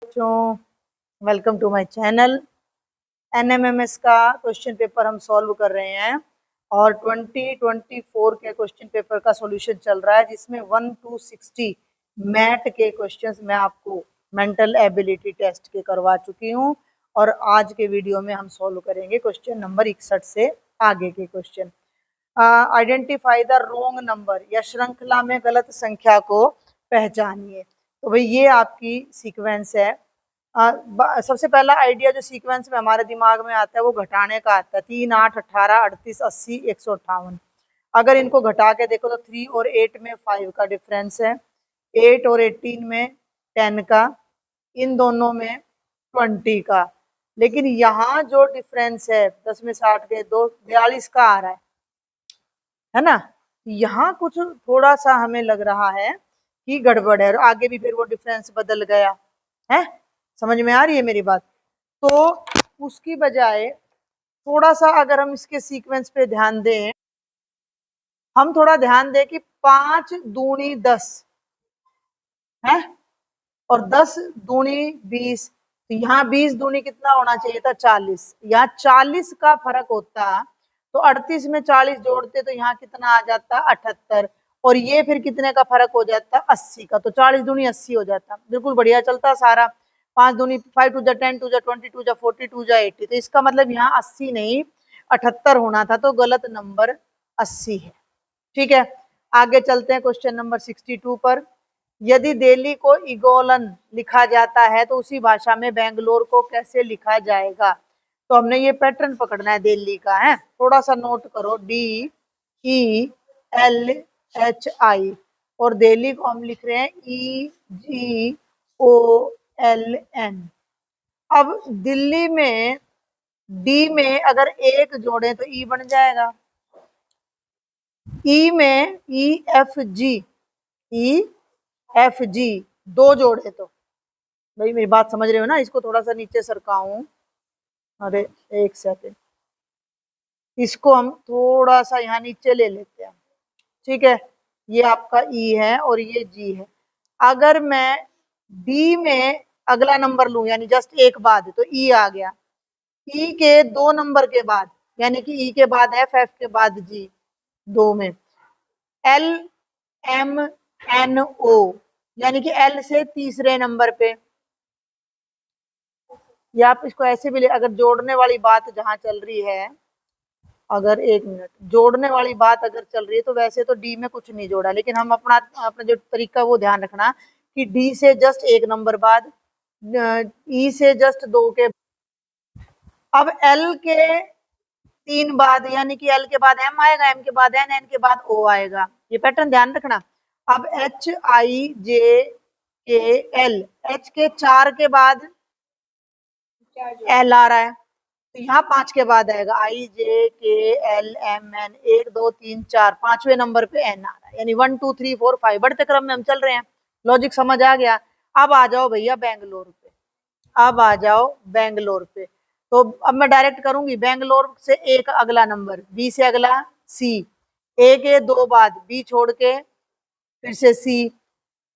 बच्चों, welcome to my channel. NMMS का question paper हम सॉल्व कर रहे हैं और 2024 के क्वेश्चन पेपर का सॉल्यूशन चल रहा है, जिसमें 1 to 60 मैथ के क्वेश्चंस मैं आपको मेंटल एबिलिटी टेस्ट के करवा चुकी हूं और आज के वीडियो में हम सॉल्व करेंगे क्वेश्चन नंबर 61 से आगे के question. Identify the wrong number या श्रृंखला में गलत संख्या को पहचानिए। तो भाई ये आपकी सीक्वेंस है। सबसे पहला आइडिया जो सीक्वेंस में हमारे दिमाग में आता है वो घटाने का आता है। 3, 8, 18, 38, 80, 158। अगर इनको घटा के देखो तो 3 और 8 में 5 का डिफरेंस है, 8 और 18 में 10 का, इन दोनों में 20 का। लेकिन यहाँ जो डिफरेंस है 10 में 60 के 2, 42 का आ रहा है ना। यहाँ कुछ थोड़ा सा हमें लग रहा है कि गड़बड़ है और आगे भी फिर वो डिफरेंस बदल गया है। समझ में आ रही है मेरी बात? तो उसकी बजाय थोड़ा सा अगर हम इसके सीक्वेंस पे ध्यान दें, हम थोड़ा ध्यान दें कि 5 दूनी 10 है और 10 दूनी 20। तो यहाँ 20 दूनी कितना होना चाहिए था? 40। यहाँ 40 का फर्क होता तो 38 में 40 जोड़ते तो यहाँ कितना आ जाता? 78। और ये फिर कितने का फर्क हो जाता? 80 का। तो 40 दूनी 80 हो जाता। बिल्कुल बढ़िया चलता सारा। 5 दूनी 5 टू जा 10 टू जा 20 टू जा 40 टू जा 80। तो इसका मतलब यहाँ 80 नहीं 78 होना था, तो गलत नंबर 80 है। ठीक है, आगे चलते हैं क्वेश्चन नंबर 62 पर। यदि दिल्ली को इगोलन लिखा जाता है तो उसी भाषा में बेंगलोर को कैसे लिखा जाएगा? तो हमने ये पैटर्न पकड़ना है दिल्ली का, है। थोड़ा सा नोट करो, DELHI और दिल्ली को हम लिख रहे हैं EGOLN। अब दिल्ली में डी में अगर एक जोड़े तो ई बन जाएगा, ई में EFG दो जोड़े तो भाई मेरी बात समझ रहे हो ना। इसको थोड़ा सा नीचे सरकाऊं, अरे एक सेकंड, इसको हम थोड़ा सा यहाँ नीचे ले लेते हैं। ठीक है, ये आपका ई है और ये जी है। अगर मैं डी में अगला नंबर लूं यानी जस्ट एक बाद, तो ई आ गया। ई के 2 नंबर के बाद यानी कि ई के बाद एफ, एफ के बाद जी, 2 में LMNO यानी कि एल से तीसरे नंबर पे। या आप इसको ऐसे भी ले, अगर जोड़ने वाली बात जहां चल रही है, अगर एक मिनट, जोड़ने वाली बात अगर चल रही है तो वैसे तो डी में कुछ नहीं जोड़ा, लेकिन हम अपना जो तरीका वो ध्यान रखना कि डी से जस्ट एक नंबर बाद, ई से जस्ट 2 के। अब एल के 3 बाद यानी कि एल के बाद एम आएगा, एम के बाद एन, एन के बाद ओ आएगा। ये पैटर्न ध्यान रखना। अब HIJKL, एच के 4 के बाद एल आ रहा है, तो यहाँ 5 के बाद आएगा IJKLMN, 1 2 3 4, 5वें नंबर पे एन आ रहा है, यानी 1 2 3 4 5 बढ़ते क्रम में हम चल रहे हैं। लॉजिक समझ आ गया? अब आ जाओ भैया बेंगलोर पे, अब आ जाओ बेंगलोर पे। तो अब मैं डायरेक्ट करूंगी बेंगलोर से एक अगला नंबर, बी से अगला सी, ए के 2 बाद बी छोड़ के फिर से सी,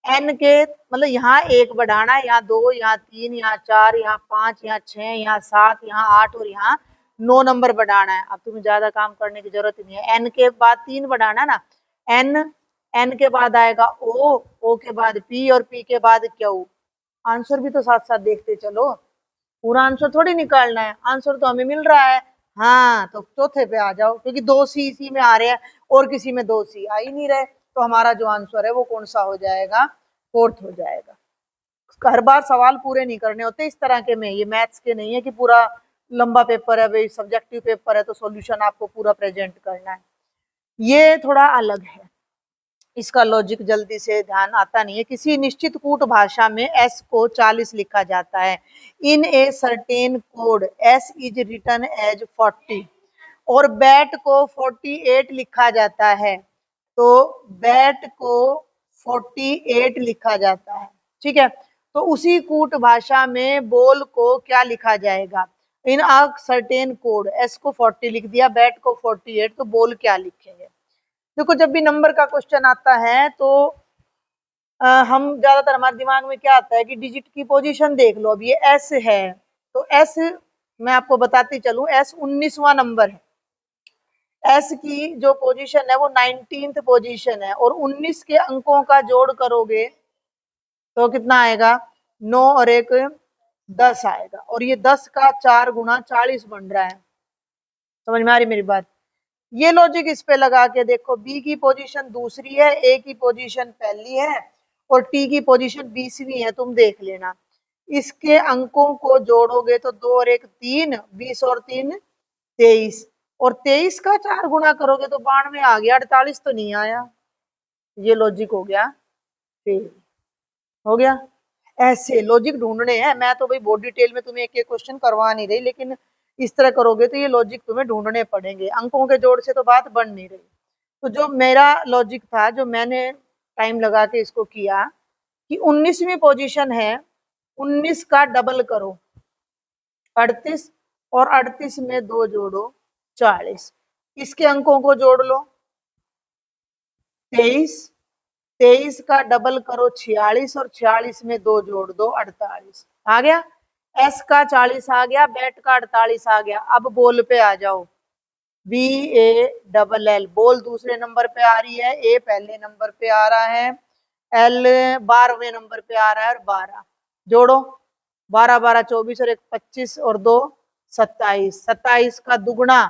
एन के मतलब यहाँ एक बढ़ाना, यहाँ 2, यहाँ 3, यहाँ 4, यहाँ 5, यहाँ 6, यहाँ 7, यहाँ 8 और यहाँ 9 नंबर बढ़ाना है। अब तुम्हें ज्यादा काम करने की जरूरत नहीं है। एन के बाद 3 बढ़ाना ना, एन, एन के बाद आएगा ओ, ओ के बाद पी और पी के बाद क्यू। आंसर भी तो साथ साथ देखते चलो, पूरा आंसर थोड़ी निकालना है, आंसर तो हमें मिल रहा है। हाँ, तो चौथे पे आ जाओ, क्योंकि 2 सी इसी में आ रहे हैं और किसी में 2 सी आ ही नहीं रहे, तो हमारा जो आंसर है वो कौन सा हो जाएगा? 4th हो जाएगा। हर बार सवाल पूरे नहीं करने होते इस तरह के में, ये मैथ्स के नहीं है कि पूरा लंबा पेपर है भाई, सब्जेक्टिव पेपर है तो सॉल्यूशन आपको पूरा प्रेजेंट करना है। ये थोड़ा अलग है, इसका लॉजिक जल्दी से ध्यान आता नहीं है। किसी निश्चित कूट भाषा में s को 40 लिखा जाता है। In a certain code s is written as 40 और बैट को 48 लिखा जाता है, तो बैट को 48 लिखा जाता है। ठीक है, तो उसी कूट भाषा में बॉल को क्या लिखा जाएगा? इन अ सर्टेन कोड, s को 40 लिख दिया, बैट को 48, तो बॉल क्या लिखेंगे? देखो जब भी नंबर का क्वेश्चन आता है तो हम ज्यादातर हमारे दिमाग में क्या आता है कि डिजिट की पोजीशन देख लो। अब ये एस है तो एस, मैं आपको बताती चलूं, एस 19वां नंबर है। एस की जो पोजीशन है वो 19th पोजीशन है, और 19 के अंकों का जोड़ करोगे तो कितना आएगा, 9 और एक 10 आएगा, और ये 10 का 4 गुना 40 बन रहा है। समझ में आ रही मेरी बात? ये लॉजिक इस पे लगा के देखो, बी की पोजीशन दूसरी है, ए की पोजीशन पहली है, और टी की पोजीशन 20वीं है। तुम देख लेना, इसके अंकों को जोड़ोगे तो 2 और एक 3, 20 और 3 23, और 23 का 4 गुना करोगे तो 92 आ गया, 48 तो नहीं आया। ये लॉजिक हो गया फेल। हो गया। ऐसे लॉजिक ढूंढने हैं, मैं तो भाई बहुत डिटेल में तुम्हें एक एक क्वेश्चन करवा नहीं रही, लेकिन इस तरह करोगे तो ये लॉजिक तुम्हें ढूंढने पड़ेंगे। अंकों के जोड़ से तो बात बन नहीं रही। तो जो मेरा लॉजिक था, जो मैंने टाइम लगा के इसको किया, कि 19वीं पोजीशन है, 19 का डबल करो 38, और 38 में 2 जोड़ो 40, इसके अंकों को जोड़ लो 23, 23 का डबल करो 46, और 46 में 2 जोड़ दो 48। आ गया। एस का 40 आ गया, बैट का 48 आ गया। अब बॉल पे आ जाओ, B A double L, ball दूसरे नंबर पे आ रही है, ए पहले नंबर पे आ रहा है, एल 12वें नंबर पे आ रहा है, और 12 जोड़ो, 12 12 24, और एक 25, और 2 27, 27 का दुगुना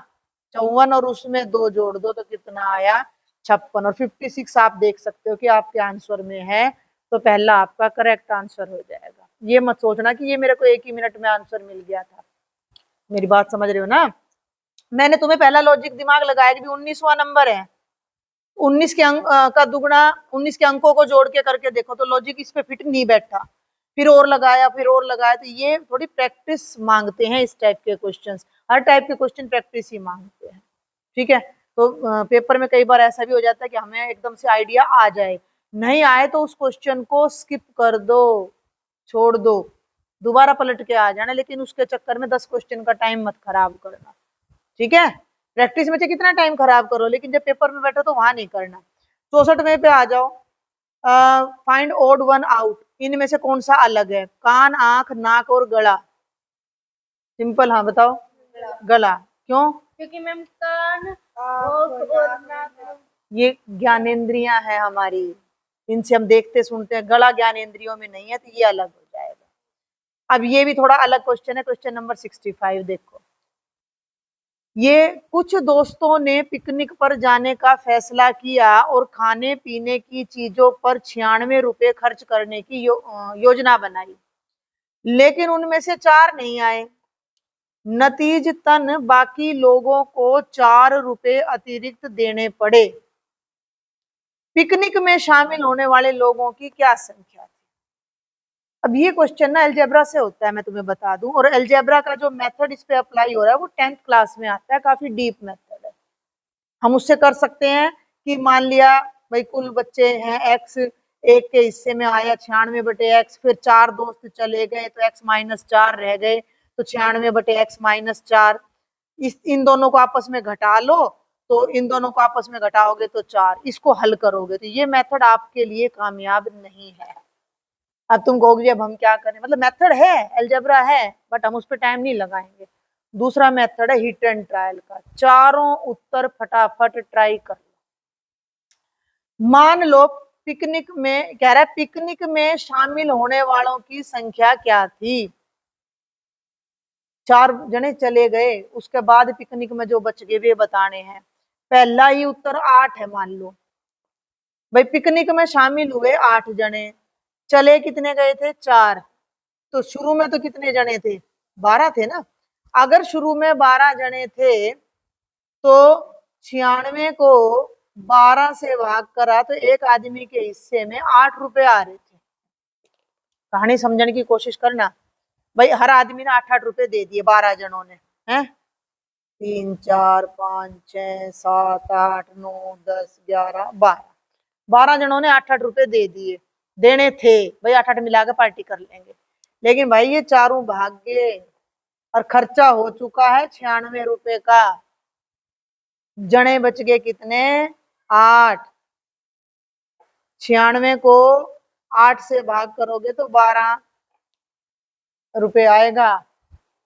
54, और उसमें 2 जोड़ दो तो कितना आया, 56, और 56 आप देख सकते हो कि आपके आंसर में है, तो पहला आपका करेक्ट आंसर हो जाएगा। ये मत सोचना कि ये मेरे को 1 ही मिनट में आंसर मिल गया था। मेरी बात समझ रहे हो ना? मैंने तुम्हें पहला लॉजिक दिमाग लगाया कि 19वां नंबर है, 19 के अंक का दुगुना 19 के अंकों को जोड़ के करके देखो, तो लॉजिक इस पे फिट नहीं बैठा। फिर और लगाया, फिर और लगाया, तो ये थोड़ी प्रैक्टिस मांगते हैं इस टाइप के क्वेश्चंस। हर टाइप के क्वेश्चन प्रैक्टिस ही मांगते हैं। ठीक है। तो पेपर में कई बार ऐसा भी हो जाता है कि हमें एकदम से आइडिया आ जाए, नहीं आए तो उस क्वेश्चन को स्किप कर दो, छोड़ दो, दोबारा पलट के आ जाना, लेकिन उसके चक्कर में 10 क्वेश्चन का टाइम मत खराब करना। ठीक है। प्रैक्टिस में चाहे कितना टाइम खराब करो, लेकिन जब पेपर में बैठो तो वहां नहीं करना। 64वें पे आ जाओ, फाइंड ओड वन आउट, इनमें से कौन सा अलग है, कान, आंख, नाक और गला। सिंपल, हाँ बताओ। गला क्यों? क्योंकि मैम कान और नाक ये ज्ञानेंद्रियां हैं हमारी, इनसे हम देखते सुनते हैं। गला ज्ञानेंद्रियों में नहीं है, तो ये अलग हो जाएगा। अब ये भी थोड़ा अलग क्वेश्चन है, क्वेश्चन नंबर 65 देखो। ये कुछ दोस्तों ने पिकनिक पर जाने का फैसला किया और खाने पीने की चीजों पर 96 रुपए खर्च करने की योजना बनाई, लेकिन उनमें से 4 नहीं आए। नतीजतन बाकी लोगों को 4 रुपए अतिरिक्त देने पड़े। पिकनिक में शामिल होने वाले लोगों की क्या संख्या थी? अब ये क्वेश्चन ना अलजेब्रा से होता है, मैं तुम्हें बता दूं, और अलजेब्रा का जो मेथड इस पे अप्लाई हो रहा है वो 10th क्लास में आता है, काफी डीप मेथड है। हम उससे कर सकते हैं कि मान लिया भाई कुल बच्चे हैं एक्स, एक के हिस्से में आया 96/x, फिर 4 दोस्त चले गए तो x-4 रह गए, तो 96/x-4, इस इन दोनों को आपस में घटा लो, तो इन दोनों को आपस में घटाओगे तो 4, इसको हल करोगे, तो ये मेथड आपके लिए कामयाब नहीं है। अब तुम कहोगे अब हम क्या करें, मतलब मेथड है, अलजेब्रा है, बट हम उस पर टाइम नहीं लगाएंगे। दूसरा मेथड है हिट एंड ट्रायल का, चारों उत्तर फटाफट ट्राई कर लो। मान लो पिकनिक में, कह रहा है पिकनिक में शामिल होने वालों की संख्या क्या थी। 4 जने चले गए, उसके बाद पिकनिक में जो बच गए वे बताने हैं। पहला ही उत्तर 8 है, मान लो भाई पिकनिक में शामिल हुए 8 जने, चले कितने गए थे, 4, तो शुरू में तो कितने जने थे, 12 थे ना। अगर शुरू में 12 जने थे तो 96 को 12 से भाग करा तो एक आदमी के हिस्से में 8 रुपए आ रहे थे। कहानी समझने की कोशिश करना भाई, हर आदमी ने 8-8 रुपए दे दिए 12 जनों ने, हैं 3 4 5 6 7 8 9 10 11 12, 12 जनों ने 8-8 रुपए दे दिए, देने थे भाई, 8-8 मिला के पार्टी कर लेंगे। लेकिन भाई ये चारों भाग गए और खर्चा हो चुका है 96 रुपए का। जने बच गए कितने, 8। 96 को 8 से भाग करोगे तो 12 रुपए आएगा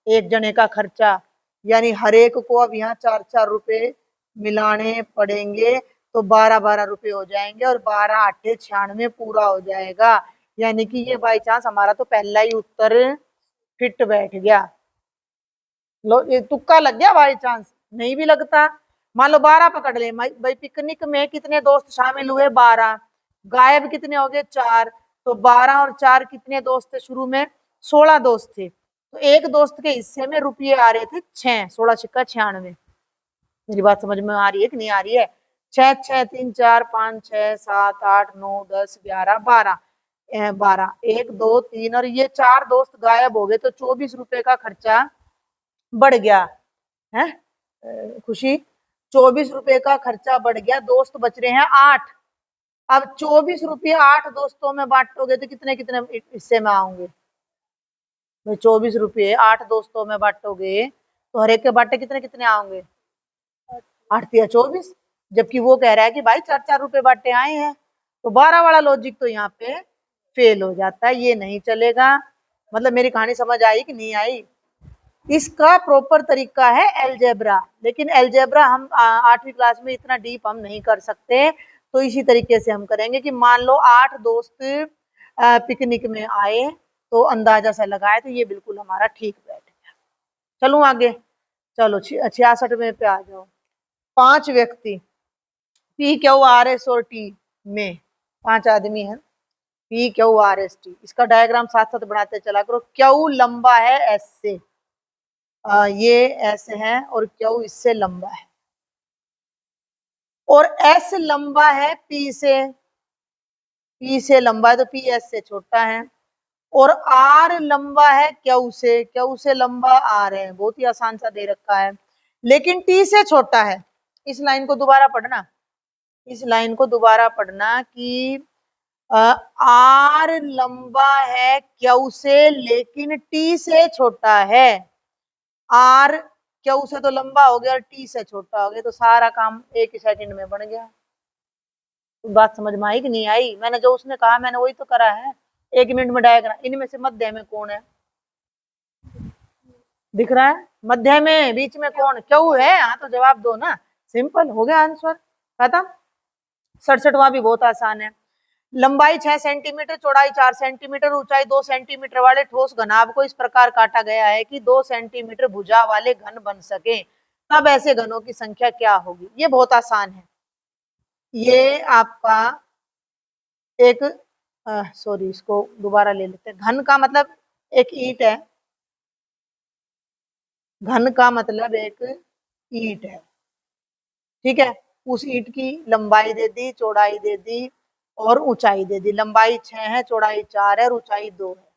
एक जने का खर्चा, यानी हर एक को अब यहाँ 4-4 रुपए मिलाने पड़ेंगे, तो 12-12 रुपए हो जाएंगे और 12 8 96 पूरा हो जाएगा। यानी कि ये बाई चांस हमारा तो पहला ही उत्तर फिट बैठ गया। लो ये तुक्का लग गया बाई चांस, नहीं भी लगता। मान लो 12 पकड़ ले भाई, पिकनिक में कितने दोस्त शामिल हुए 12, गायब कितने हो गए 4, तो 12 और 4 कितने दोस्त थे शुरू में 16 दोस्त थे, तो एक दोस्त के हिस्से में रुपये आ रहे थे 6, 16 छिक्का 96। मेरी बात समझ में आ रही है कि नहीं आ रही है? 6 6 3 4 5 6 7 8 9 10 11 12, 12 1 2 3 और ये 4 दोस्त गायब हो गए, तो 24 रुपए का खर्चा बढ़ गया है। खुशी 24 रुपए का खर्चा बढ़ गया, दोस्त बच रहे हैं 8। अब 24 रुपये 8 दोस्तों में बांटोगे तो कितने कितने हिस्से में आओगे? 24 रुपये 8 दोस्तों में बांटोगे तो हर एक के बांटे कितने कितने आओगे? 8 या 24। जबकि वो कह रहा है कि भाई 4-4 रुपए बांटे आए हैं, तो 12 वाला लॉजिक तो यहाँ पे फेल हो जाता है, ये नहीं चलेगा। मतलब मेरी कहानी समझ आई कि नहीं आई? इसका प्रॉपर तरीका है अलजेब्रा, लेकिन अलजेब्रा हम 8वीं क्लास में इतना डीप हम नहीं कर सकते, तो इसी तरीके से हम करेंगे कि मान लो 8 दोस्त पिकनिक में आए, तो अंदाजा से लगाए, तो ये बिल्कुल हमारा ठीक बैठ गया। चलूं आगे, चलो 66वें पे आ जाओ। 5 व्यक्ति पी क्यू आर एस और टी में 5 आदमी हैं, P Q R S T, इसका डायग्राम साथ साथ बनाते चला करो। क्यू लंबा है एस से, ये एस है और क्यू इससे लंबा है, और एस लंबा है पी से लंबा है, तो पी एस से छोटा है, और आर लंबा है क्यू से लंबा आर है। बहुत ही आसान सा दे रखा है, लेकिन टी से छोटा है। इस लाइन को दोबारा पढ़ना, इस लाइन को दोबारा पढ़ना कि आर लंबा है क्यू से, लेकिन टी से छोटा है। आर क्यू से तो लंबा हो गया और टी से छोटा हो गया, तो सारा काम एक ही सेकंड में बन गया। बात समझ में आई कि नहीं आई? मैंने जो उसने कहा मैंने वही तो करा है। 1 मिनट में डायग्राम, इनमें से मध्य में कौन है दिख रहा है? मध्य में बीच में कौन क्यू है? हाँ तो जवाब दो ना, सिंपल हो गया आंसर खत्म। 67वां भी बहुत आसान है। लंबाई 6 सेंटीमीटर, चौड़ाई 4 सेंटीमीटर, ऊंचाई 2 सेंटीमीटर वाले ठोस घनाभ को इस प्रकार काटा गया है कि 2 सेंटीमीटर भुजा वाले घन बन सके, तब ऐसे घनों की संख्या क्या होगी? ये बहुत आसान है। ये आपका एक सॉरी, इसको दोबारा ले लेते हैं। घन का मतलब एक ईंट है, घन का मतलब एक ईंट है, ठीक है। उस ईंट की लंबाई दे दी, चौड़ाई दे दी और ऊंचाई दे दी। लंबाई 6 है, चौड़ाई 4 है और ऊंचाई 2 है।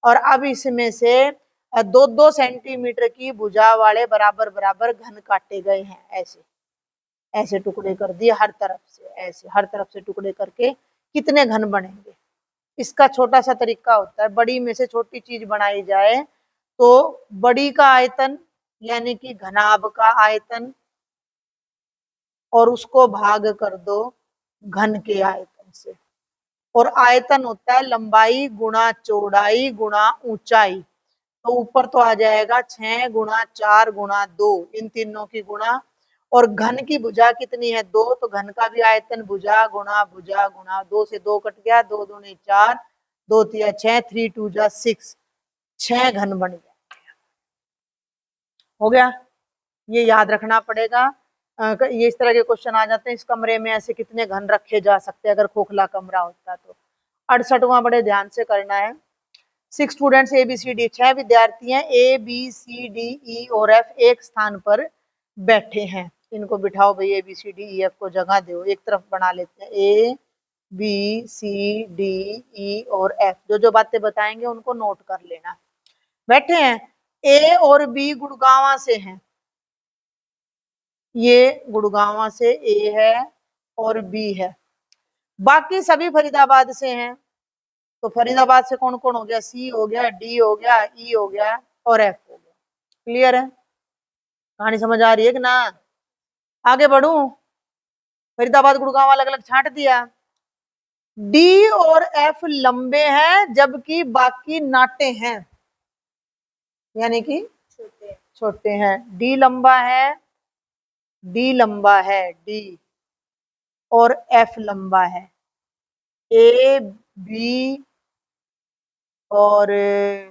और अब इसमें से 2-2 सेंटीमीटर की भुजा वाले बराबर बराबर घन काटे गए हैं। ऐसे ऐसे टुकड़े कर दिए हर तरफ से, ऐसे हर तरफ से टुकड़े करके कितने घन बनेंगे? इसका छोटा सा तरीका होता है, बड़ी में से छोटी चीज बनाई जाए तो बड़ी का आयतन यानी कि घनाभ का आयतन, और उसको भाग कर दो घन के आयतन से, और आयतन होता है लंबाई गुणा चौड़ाई गुणा ऊंचाई, तो ऊपर तो आ जाएगा 6 गुणा 4 गुणा 2, इन तीनों की गुणा, और घन की भुजा कितनी है 2, तो घन का भी आयतन भुजा गुणा 2 से 2 कट गया, 2 दूनी 4, 2 तिया 6, 3 2 जा 6, 6 घन बन गया। हो गया, ये याद रखना पड़ेगा। ये इस तरह के क्वेश्चन आ जाते हैं, इस कमरे में ऐसे कितने घन रखे जा सकते हैं अगर खोखला कमरा होता तो। 68वां बड़े ध्यान से करना है। 6 students A B C D, 6 विद्यार्थी हैं ए बी सी डी ई और एफ एक स्थान पर बैठे हैं। इनको बिठाओ भाई, A B C D E F को जगह दो, एक तरफ बना लेते हैं। ए बी सी डी ई और एफ, जो जो बातें बताएंगे उनको नोट कर लेना। बैठे हैं, ए और बी गुड़गांवा से हैं, ये गुड़गांवा से ए है और बी है, बाकी सभी फरीदाबाद से हैं, तो फरीदाबाद से कौन कौन हो गया? सी हो गया, डी हो गया, ई हो गया और एफ हो गया। क्लियर है? कहानी समझ आ रही है कि ना? आगे बढ़ू? फरीदाबाद गुड़गांव अलग अलग छांट दिया, डी और एफ लंबे हैं जबकि बाकी नाटे हैं, यानी कि छोटे हैं। डी लंबा है, डी लंबा है, डी और एफ लंबा है। ए बी और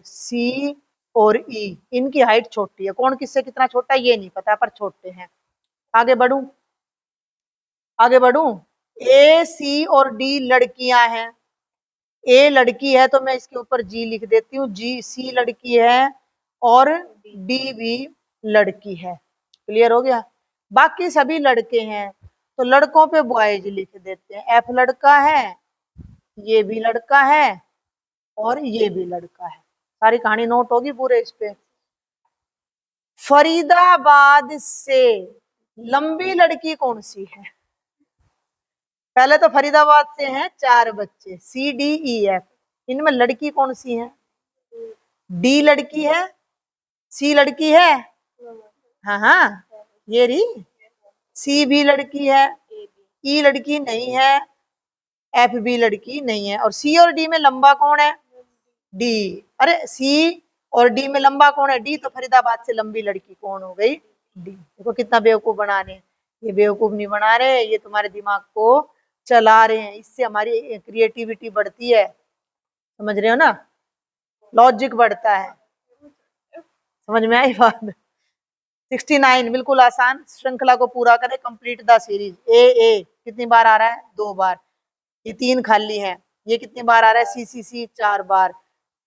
सी और ई, इनकी हाइट छोटी है। कौन किससे कितना छोटा है ये नहीं पता, पर छोटे हैं। आगे बढ़ूं, आगे बढ़ूं। ए सी और डी लड़कियां हैं। ए लड़की है तो मैं इसके ऊपर जी लिख देती हूँ, जी। सी लड़की है और डी भी लड़की है। क्लियर हो गया। बाकी सभी लड़के हैं तो लड़कों पे बॉयज लिख देते हैं। एफ लड़का है, ये भी लड़का है और ये भी लड़का है। सारी कहानी नोट होगी पूरे इस पे। फरीदाबाद से लंबी लड़की कौन सी है? पहले तो फरीदाबाद से हैं 4 बच्चे, सी डी ई एफ। इनमें लड़की कौन सी है? डी लड़की है, सी लड़की है, हाँ हाँ ये रही। सी भी लड़की है, ई लड़की नहीं है, एफ भी लड़की नहीं है। और सी और डी में लंबा कौन है? डी। अरे सी और डी में लंबा कौन है? डी। तो फरीदाबाद से लंबी लड़की कौन हो गई? डी। देखो कितना बेवकूफ बना रहे हैं। ये बेवकूफ नहीं बना रहे, ये तुम्हारे दिमाग को चला रहे हैं। इससे हमारी क्रिएटिविटी बढ़ती है, समझ रहे हो ना, लॉजिक बढ़ता है। समझ में आई बात? 69 बिल्कुल आसान। श्रृंखला को पूरा करें, कंप्लीट द सीरीज। ए कितनी बार आ रहा है? 2 बार। ये 3 खाली है। ये कितनी बार आ रहा है? सी 4 बार।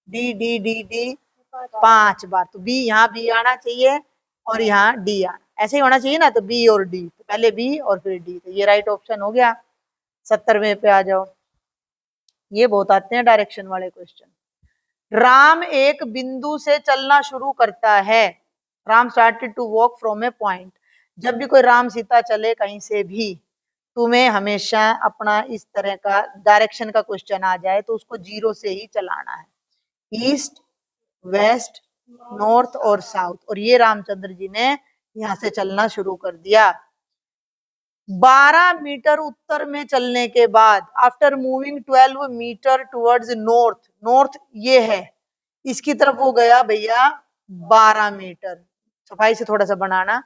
डी डी डी डी 5 बार। तो बी, यहाँ बी आना चाहिए और यहाँ डी आना, ऐसे ही होना चाहिए ना। तो बी और डी, तो पहले बी और फिर डी, तो ये राइट ऑप्शन हो गया। 70वें पे आ जाओ। ये बहुत आते हैं डायरेक्शन वाले क्वेश्चन। राम एक बिंदु से चलना शुरू करता है। Ram started to walk from a point. जब भी कोई राम सीता चले कहीं से भी, तुम्हें हमेशा अपना इस तरह का डायरेक्शन का क्वेश्चन आ जाए तो उसको 0 से ही चलाना है। ईस्ट, वेस्ट, नॉर्थ और साउथ। और ये रामचंद्र जी ने यहाँ से चलना शुरू कर दिया। 12 मीटर उत्तर में चलने के बाद, after moving 12 metre towards north, north ये है, इसकी तरफ वो गया भैया 12 मीटर। सफाई से थोड़ा सा बनाना।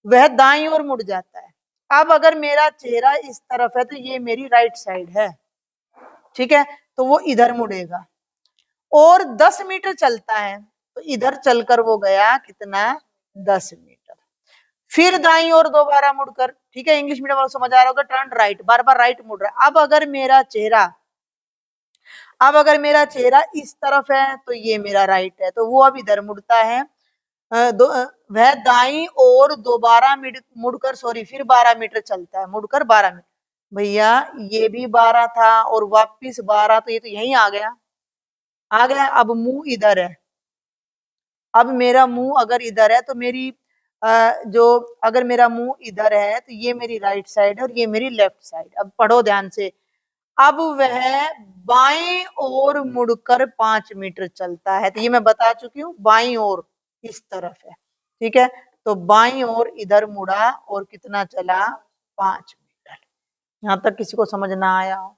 वह दाईं ओर मुड़ जाता है। अब अगर मेरा चेहरा इस तरफ है तो ये मेरी राइट साइड है, ठीक है, तो वो इधर मुड़ेगा। और 10 मीटर चलता है तो इधर चलकर वो गया कितना? 10 मीटर। फिर दाईं ओर दोबारा मुड़कर, ठीक है, इंग्लिश मीडियम वालों समझ आ रहा होगा, टर्न राइट, बार बार राइट मुड़ रहा है। अब अगर मेरा चेहरा इस तरफ है तो ये मेरा राइट है, तो वो अब इधर मुड़ता है। वह दाईं ओर दोबारा मुड़कर, सॉरी, फिर 12 मीटर चलता है, मुड़कर 12 मीटर। भैया ये भी 12 था और वापिस 12, तो ये तो यहीं आ गया, आ गया। अब मुंह इधर है। अब मेरा मुंह अगर इधर है तो मेरी अगर मेरा मुंह इधर है तो ये मेरी राइट साइड है और ये मेरी लेफ्ट साइड। अब पढ़ो ध्यान से। अब वह बाएं ओर मुड़कर 5 मीटर चलता है, तो ये मैं बता चुकी हूँ, बाईं ओर इस तरफ है, ठीक है। तो बाईं ओर इधर मुड़ा और कितना चला? 5 मीटर। यहाँ तक किसी को समझ ना आया हो?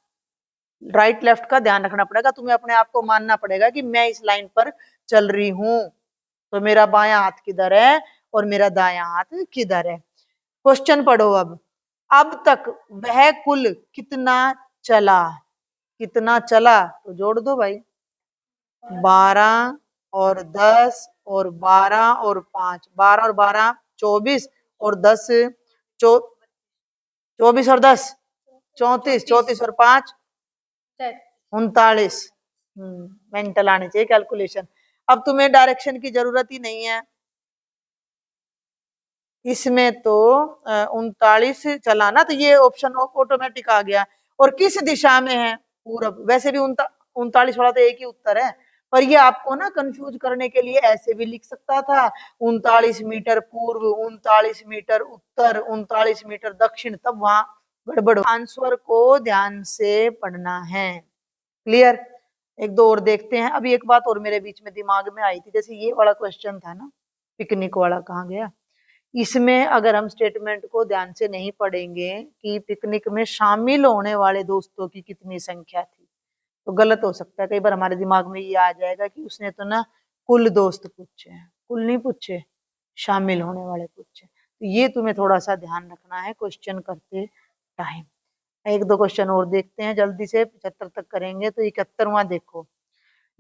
राइट लेफ्ट का ध्यान रखना पड़ेगा, तुम्हें अपने आप को मानना पड़ेगा कि मैं इस लाइन पर चल रही हूँ, तो मेरा बायां हाथ किधर है और मेरा दायां हाथ किधर है। क्वेश्चन पढ़ो। अब तक वह कुल कितना चला? कितना चला तो जोड़ दो भाई। 12 और 10 और 12 और 5, 12 और 12 24 और 10 24 और 10 34, 34 और 5 39। मेंटल आनी चाहिए कैलकुलेशन। अब तुम्हें डायरेक्शन की जरूरत ही नहीं है इसमें, तो 39 चला ना, तो ये ऑप्शन ऑटोमेटिक आ गया। और किस दिशा में है? पूरब। वैसे भी 39 वाला तो एक ही उत्तर है, पर ये आपको ना कंफ्यूज करने के लिए ऐसे भी लिख सकता था, 39 मीटर पूर्व, 39 मीटर उत्तर, 39 मीटर दक्षिण, तब वहां गड़बड़। आंसर को ध्यान से पढ़ना है। क्लियर? एक दो और देखते हैं। अभी एक बात और मेरे बीच में दिमाग में आई थी, जैसे ये वाला क्वेश्चन था ना, पिकनिक वाला, कहाँ गया? इसमें अगर हम स्टेटमेंट को ध्यान से नहीं पढ़ेंगे कि पिकनिक में शामिल होने वाले दोस्तों की कितनी संख्या थी, तो गलत हो सकता है। कई बार हमारे दिमाग में ये आ जाएगा कि उसने तो ना कुल दोस्त पूछे हैं, कुल नहीं पूछे, शामिल होने वाले पूछे। तो ये तुम्हें थोड़ा सा ध्यान रखना है क्वेश्चन करते टाइम। एक दो क्वेश्चन और देखते हैं जल्दी से, 75 तक करेंगे। तो 71वां देखो,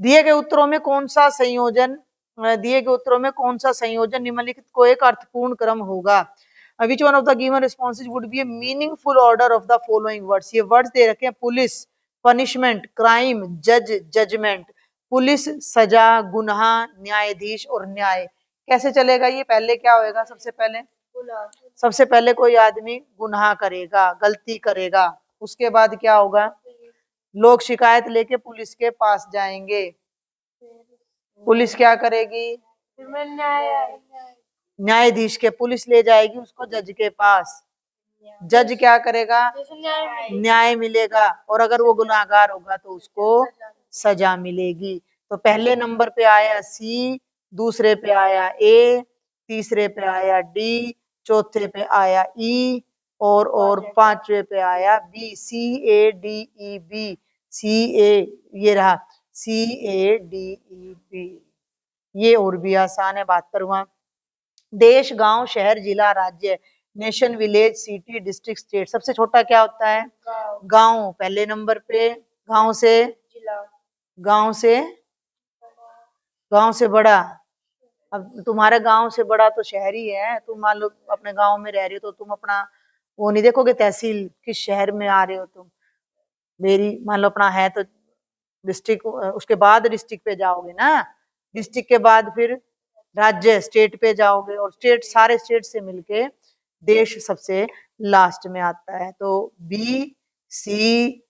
दिए गए उत्तरों में कौन सा संयोजन निम्नलिखित को एक अर्थपूर्ण क्रम होगा। Which one of the given responses would be A meaningful order of the following words. ये वर्ड्स दे रखे हैं, पुलिस पनिशमेंट, क्राइम जज जजमेंट। पुलिस सजा, गुनाह न्यायाधीश और न्याय। कैसे चलेगा ये? पहले क्या होएगा? सबसे पहले कोई आदमी गुनाह करेगा, गलती करेगा, उसके बाद क्या होगा? लोग शिकायत लेके पुलिस के पास जाएंगे, पुलिस क्या करेगी? न्यायाधीश के पुलिस ले जाएगी उसको जज के पास, जज क्या करेगा? न्याय मिलेगा, और अगर वो गुनाहगार होगा तो उसको सजा मिलेगी। तो पहले नंबर पे आया सी, दूसरे पे आया ए, तीसरे पे आया डी, चौथे पे आया ई, और पांचवे पे आया B. C A D E B, C A, ये रहा सी ए डी ई बी। ये और भी आसान है। 72वां, देश, गांव, शहर, जिला, राज्य, nation, village, city, district, state. सबसे छोटा क्या होता है? गांव पहले नंबर पे। गांव से गांव से गांव से बड़ा। अब तुम्हारे गांव से बड़ा तो शहर ही है। तुम मान लो अपने गांव में रह रहे हो तो तुम अपना वो नहीं देखोगे तहसील किस शहर में आ रहे हो तुम। मेरी मान लो अपना है तो डिस्ट्रिक्ट, उसके बाद डिस्ट्रिक्ट पे जाओगे ना, डिस्ट्रिक्ट के बाद फिर राज्य स्टेट पे जाओगे, और स्टेट सारे स्टेट से मिलके देश सबसे लास्ट में आता है। तो बी सी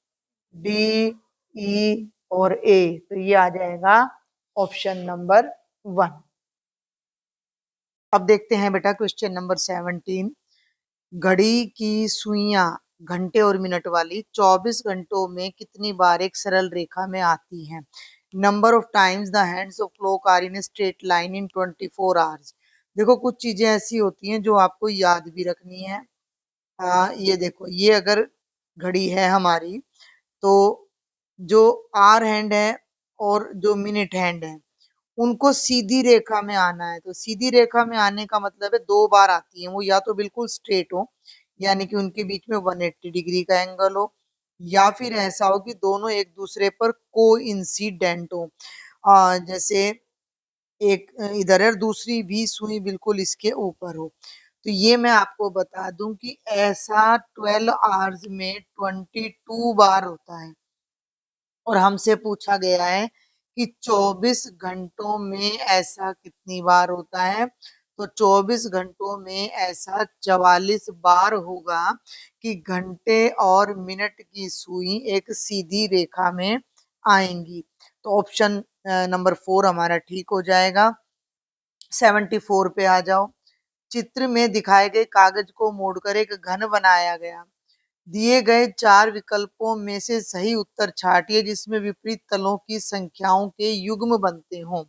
डी ई और ए, तो ये आ जाएगा ऑप्शन नंबर 1। अब देखते हैं बेटा क्वेश्चन नंबर 17। घड़ी की सुइयां घंटे और मिनट वाली 24 घंटों में कितनी बार एक सरल रेखा में आती हैं? Number of times the hands of clock are in straight line in 24 hours. देखो कुछ चीजें ऐसी होती हैं जो आपको याद भी रखनी है। ये देखो, ये अगर घड़ी है हमारी, तो जो आर हैंड है और जो मिनट हैंड है उनको सीधी रेखा में आना है। तो सीधी रेखा में आने का मतलब है 2 बार आती है वो, या तो बिल्कुल स्ट्रेट हो यानी कि उनके बीच में 180 डिग्री का एंगल हो, या फिर ऐसा हो कि दोनों एक दूसरे पर कोइंसिडेंट हो। जैसे एक इधर है और दूसरी भी सुई बिल्कुल इसके ऊपर हो। तो ये मैं आपको बता दूं कि ऐसा 12 आवर्स में 22 बार होता है, और हमसे पूछा गया है कि 24 घंटों में ऐसा कितनी बार होता है। तो 24 घंटों में ऐसा 44 बार होगा कि घंटे और मिनट की सुई एक सीधी रेखा में आएंगी। तो ऑप्शन नंबर 4 हमारा ठीक हो जाएगा। 74 पे आ जाओ। चित्र में दिखाए गए कागज को मोड़कर एक घन बनाया गया। दिए गए 4 विकल्पों में से सही उत्तर छांटिए जिसमें विपरीत तलों की संख्याओं के युग्म बनते हों।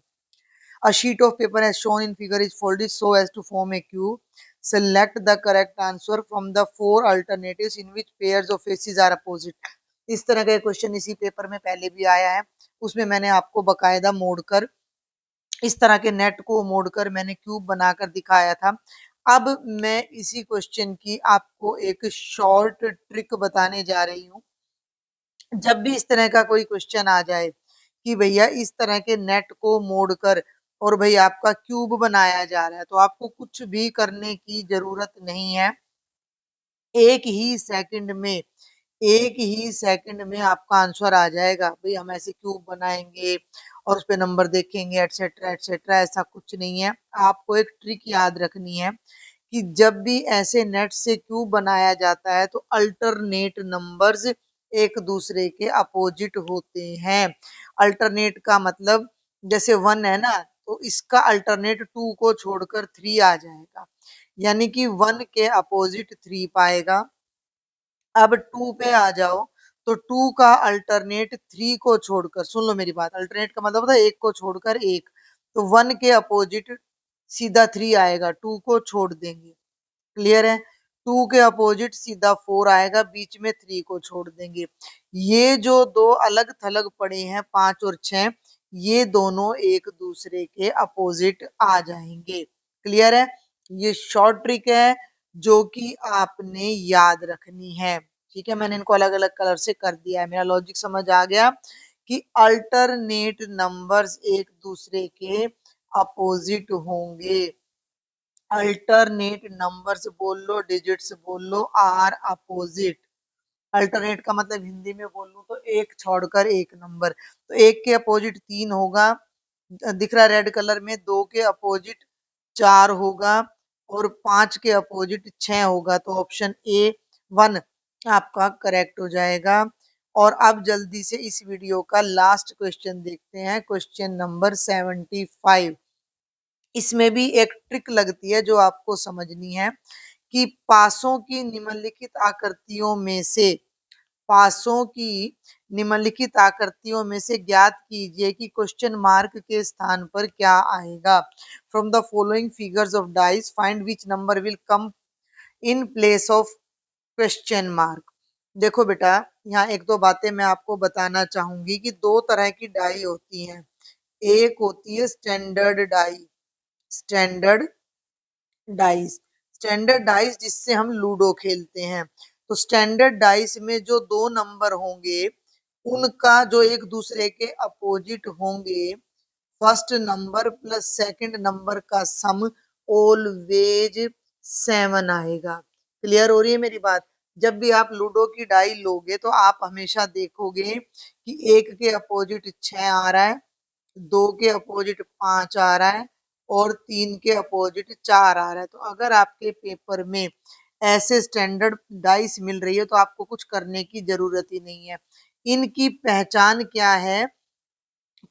A sheet of paper as shown in figure is folded so as to form a cube. Select the correct answer from the 4 alternatives in which pairs of faces are opposite. इस तरह का क्वेश्चन इसी paper में पहले भी आया है, उसमें मैंने आपको बकायदा मोड़कर इस तरह के नेट को मोड़कर मैंने क्यूब बनाकर दिखाया था। अब मैं इसी क्वेश्चन की आपको एक शॉर्ट ट्रिक बताने जा रही हूँ। जब भी इस तरह का कोई क्वेश्चन आ जाए कि भैया इस तरह के नेट को मोड़कर और भाई आपका क्यूब बनाया जा रहा है, तो आपको कुछ भी करने की जरूरत नहीं है। एक ही सेकंड में आपका आंसर आ जाएगा। भाई हम ऐसे क्यूब बनाएंगे और उस पे नंबर देखेंगे एटसेट्रा एटसेट्रा, ऐसा कुछ नहीं है। आपको एक ट्रिक याद रखनी है कि जब भी ऐसे नेट से क्यूब बनाया जाता है तो अल्टरनेट नंबर्स एक दूसरे के अपोजिट होते हैं। अल्टरनेट का मतलब जैसे 1 है ना, तो इसका अल्टरनेट 2 को छोड़कर 3 आ जाएगा, यानी कि 1 के अपोजिट 3 पाएगा। अब 2 पे आ जाओ, तो 2 का अल्टरनेट 3 को छोड़कर, सुन लो मेरी बात, अल्टरनेट का मतलब होता है 1 को छोड़कर 1, तो 1 के अपोजिट सीधा 3 आएगा, 2 को छोड़ देंगे। क्लियर है? 2 के अपोजिट सीधा 4 आएगा, बीच में 3 को छोड़ देंगे। ये जो दो अलग थलग पड़े हैं 5 और 6, ये दोनों एक दूसरे के अपोजिट आ जाएंगे। क्लियर है? ये शॉर्ट ट्रिक है जो कि आपने याद रखनी है। ठीक है, मैंने इनको अलग अलग कलर से कर दिया है। मेरा लॉजिक समझ आ गया कि अल्टरनेट नंबर्स एक दूसरे के अपोजिट होंगे। अल्टरनेट नंबर्स बोल लो, डिजिट्स बोल लो, आर अपोजिट। अल्टरनेट का मतलब हिंदी में बोलूं तो एक छोड़कर एक नंबर, तो एक के अपोजिट 3 होगा, दिख रहा है रेड कलर में। 2 के अपोजिट 4 होगा और 5 के अपोजिट 6 होगा, तो ऑप्शन ए 1 आपका करेक्ट हो जाएगा। और अब जल्दी से इस वीडियो का लास्ट क्वेश्चन देखते हैं, क्वेश्चन नंबर 75। इसमें भी एक ट्रिक लगती है जो आपको समझनी है कि पासों की निम्नलिखित आकृतियों में से, पासों की निम्नलिखित आकृतियों में से ज्ञात कीजिए कि क्वेश्चन मार्क के स्थान पर क्या आएगा। From the following figures of dice find which number will come in place of question mark. देखो बेटा, यहाँ एक दो बातें मैं आपको बताना चाहूंगी कि दो तरह की डाई होती हैं। एक होती है standard die, standard dice, standard dice जिससे हम लूडो खेलते हैं। तो स्टैंडर्ड डाइस में जो दो नंबर होंगे उनका जो एक दूसरे के अपोजिट होंगे, first number plus second number का सम ऑलवेज 7 आएगा। क्लियर हो रही है मेरी बात? जब भी आप लूडो की डाई लोगे तो आप हमेशा देखोगे कि एक के अपोजिट 6 आ रहा है, 2 के अपोजिट 5 आ रहा है और 3 के अपोजिट 4 आ रहा है। तो अगर आपके पेपर में ऐसे स्टैंडर्ड डाइस मिल रही है तो आपको कुछ करने की जरूरत ही नहीं है। इनकी पहचान क्या है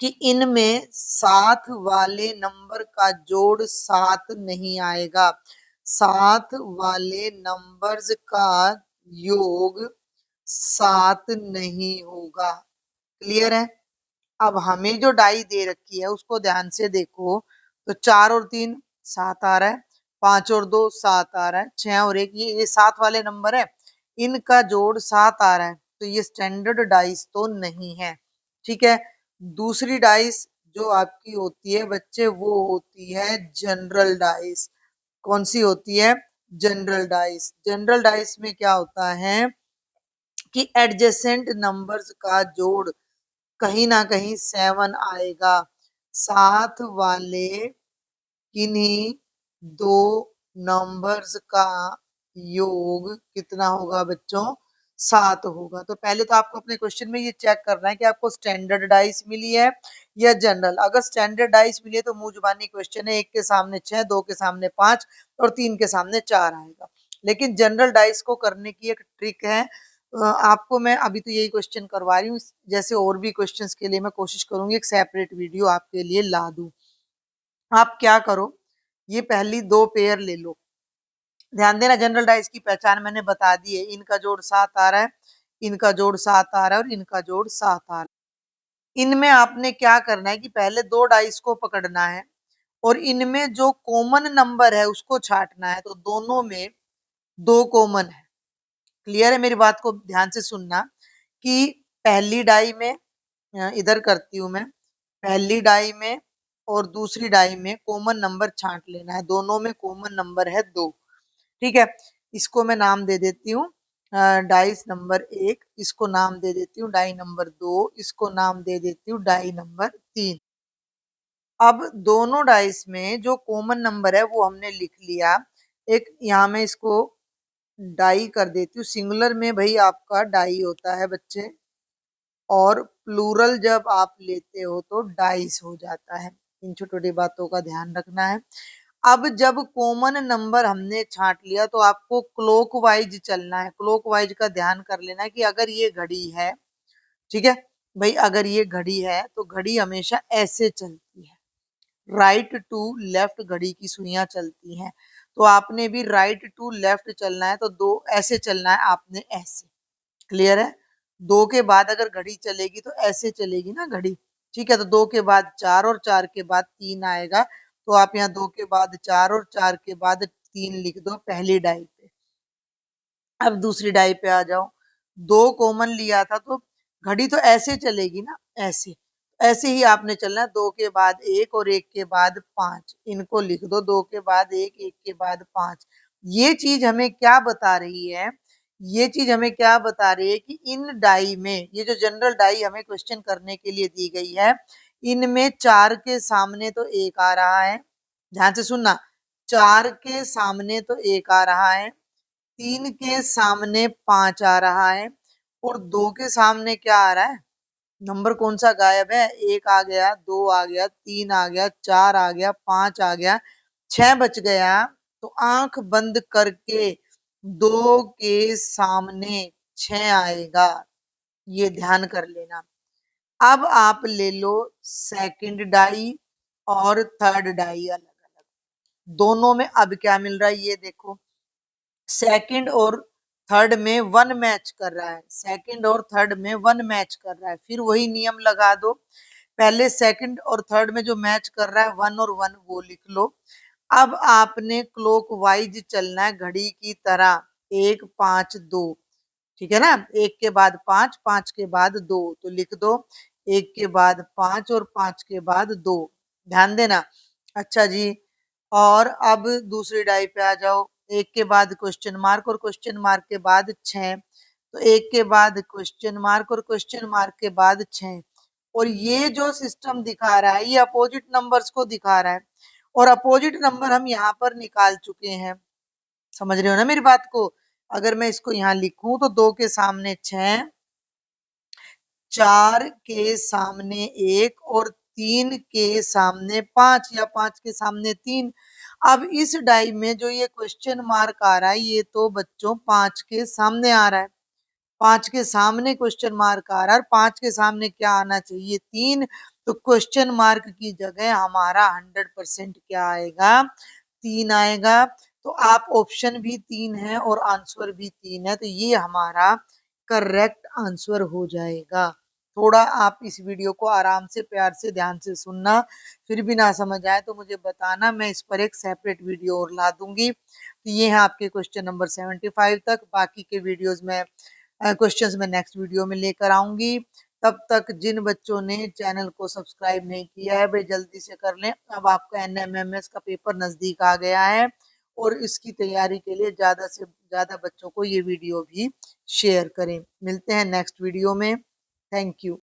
कि इनमें साथ वाले नंबर का जोड़ 7 नहीं आएगा, साथ वाले नंबर्स का योग 7 नहीं होगा। क्लियर है? अब हमें जो डाई दे रखी है उसको ध्यान से देखो, तो 4 और 3 7 आ रहा है, 5 और 2 7 आ रहा है, 6 और 1 ये 7 वाले नंबर है, इनका जोड़ 7 आ रहा है, तो ये स्टैंडर्ड डाइस तो नहीं है। ठीक है, दूसरी डाइस जो आपकी होती है बच्चे वो होती है जनरल डाइस। कौन सी होती है? General dice. जनरल डाइस में क्या होता है कि एडजेसेंट नंबर्स का जोड़ कहीं ना कहीं 7 आएगा, साथ वाले किन्हीं दो नंबर्स का योग कितना होगा बच्चों? 7 होगा। तो पहले तो आपको अपने क्वेश्चन में ये चेक करना है कि आपको स्टैंडर्ड डाइस मिली है या जनरल। अगर स्टैंडर्ड डाइस मिली है तो मुंह जुबानी क्वेश्चन है, 1 के सामने 6, 2 के सामने 5 और 3 के सामने 4 आएगा। लेकिन जनरल डाइस को करने की एक ट्रिक है, आपको मैं अभी तो यही क्वेश्चन करवा रही हूँ, जैसे और भी क्वेश्चंस के लिए मैं कोशिश करूंगी एक सेपरेट वीडियो आपके लिए ला दूं। आप क्या करो, ये पहली दो पेयर ले लो। ध्यान देना, जनरल डाइस की पहचान मैंने बता दी है, इनका जोड़ 7 आ रहा है, इनका जोड़ 7 आ रहा है और इनका जोड़ 7 आ रहा है। इनमें आपने क्या करना है कि पहले दो डाइस को पकड़ना है और इनमें जो कॉमन नंबर है उसको छांटना है, तो दोनों में दो कॉमन है। क्लियर है? मेरी बात को ध्यान से सुनना कि पहली डाई में, इधर करती हूं मैं, पहली डाई में और दूसरी डाई में कॉमन नंबर छांट लेना है, दोनों में कॉमन नंबर है 2। ठीक है, इसको मैं नाम दे देती हूँ डाइस नंबर 1, इसको नाम दे देती हूँ डाई नंबर 2, इसको नाम दे देती हूँ डाई नंबर 3। अब दोनों डाइस में जो कॉमन नंबर है वो हमने लिख लिया। एक यहाँ मैं इसको डाई कर देती हूँ, सिंगुलर में भाई आपका डाई होता है बच्चे, और प्लूरल जब आप लेते हो तो डाइस हो जाता है। इन छोटी छोटी बातों का ध्यान रखना है। अब जब कॉमन नंबर हमने छांट लिया तो आपको क्लॉकवाइज चलना है। क्लॉकवाइज का ध्यान कर लेना है कि अगर ये घड़ी है, ठीक है भाई, अगर ये घड़ी है तो घड़ी हमेशा ऐसे चलती है, राइट टू लेफ्ट घड़ी की सुइयां चलती हैं। तो आपने भी राइट टू लेफ्ट चलना है, तो दो ऐसे चलना है आपने, ऐसे। क्लियर है? 2 के बाद अगर घड़ी चलेगी तो ऐसे चलेगी ना घड़ी। ठीक है, तो 2 के बाद 4 और 4 के बाद 3 आएगा, तो आप यहाँ 2 के बाद 4 और 4 के बाद 3 लिख दो पहली डाई पे। अब दूसरी डाई पे आ जाओ, 2 कॉमन लिया था तो घड़ी तो ऐसे चलेगी ना, ऐसे। ऐसे ही आपने चलना है, 2 के बाद 1 और 1 के बाद 5 इनको लिख दो, 2 के बाद 1, 1 के बाद 5। ये चीज़ हमें क्या बता रही है? ये चीज़ हमें क्या बता रही है कि इन डाई में, ये जो जनरल डाई हमें क्वेश्चन करने के लिए दी गई है, इनमें 4 के सामने तो 1 आ रहा है। ध्यान से सुनना, 4 के सामने तो 1 आ रहा है, 3 के सामने 5 आ रहा है और 2 के सामने क्या आ रहा है? नंबर कौन सा गायब है? 1 आ गया, 2 आ गया, 3 आ गया, 4 आ गया, 5 आ गया, 6 बच गया। तो आंख बंद करके 2 के सामने 6 आएगा, ये ध्यान कर लेना। अब आप ले लो सेकंड डाई और थर्ड डाई अलग-अलग। दोनों में अब क्या मिल रहा है ये देखो। सेकंड और थर्ड में 1 मैच कर रहा है, सेकंड और थर्ड में 1 मैच कर रहा है। फिर वही नियम लगा दो, पहले सेकंड और थर्ड में जो मैच कर रहा है 1 और 1 वो लिख लो। अब आपने क्लॉकवाइज चलना है घड़ी की तरह, 1 5 2, ठीक है ना? 1 के बाद 5, 5 के बाद 2 तो लिख दो, 1 के बाद 5 और 5 के बाद 2। ध्यान देना। अच्छा जी, और अब दूसरी डाई पे आ जाओ, 1 के बाद क्वेश्चन मार्क और क्वेश्चन मार्क के बाद 6, तो 1 के बाद क्वेश्चन मार्क और क्वेश्चन मार्क के बाद 6। और ये जो सिस्टम दिखा रहा है ये अपोजिट नंबर्स को दिखा रहा है और अपोजिट नंबर हम यहाँ पर निकाल चुके हैं। समझ रहे हो ना मेरी बात को? अगर मैं इसको यहाँ लिखूं तो 2 के सामने 6, 4 के सामने 1 और 3 के सामने 5 या 5 के सामने 3। अब इस डाई में जो ये क्वेश्चन मार्क आ रहा है ये तो बच्चों 5 के सामने आ रहा है। 5 के सामने क्वेश्चन मार्क आ रहा है और 5 के सामने क्या आना चाहिए? 3। तो क्वेश्चन मार्क की जगह हमारा 100% क्या आएगा? 3 आएगा। तो आप ऑप्शन भी 3 है और आंसर भी 3 है, तो ये हमारा करेक्ट आंसर हो जाएगा। थोड़ा आप इस वीडियो को आराम से, प्यार से, ध्यान से सुनना। फिर भी ना समझ आए तो मुझे बताना, मैं इस पर एक सेपरेट वीडियो और ला दूंगी। तो ये है आपके क्वेश्चन नंबर 75 तक। बाकी के वीडियोस में क्वेश्चंस मैं नेक्स्ट वीडियो में लेकर आऊंगी। तब तक जिन बच्चों ने चैनल को सब्सक्राइब नहीं किया है भाई जल्दी से कर लें। अब आपका एनएमएमएस का पेपर नजदीक आ गया है और इसकी तैयारी के लिए ज्यादा से ज्यादा बच्चों को ये वीडियो भी शेयर करें। मिलते हैं नेक्स्ट वीडियो में। Thank you.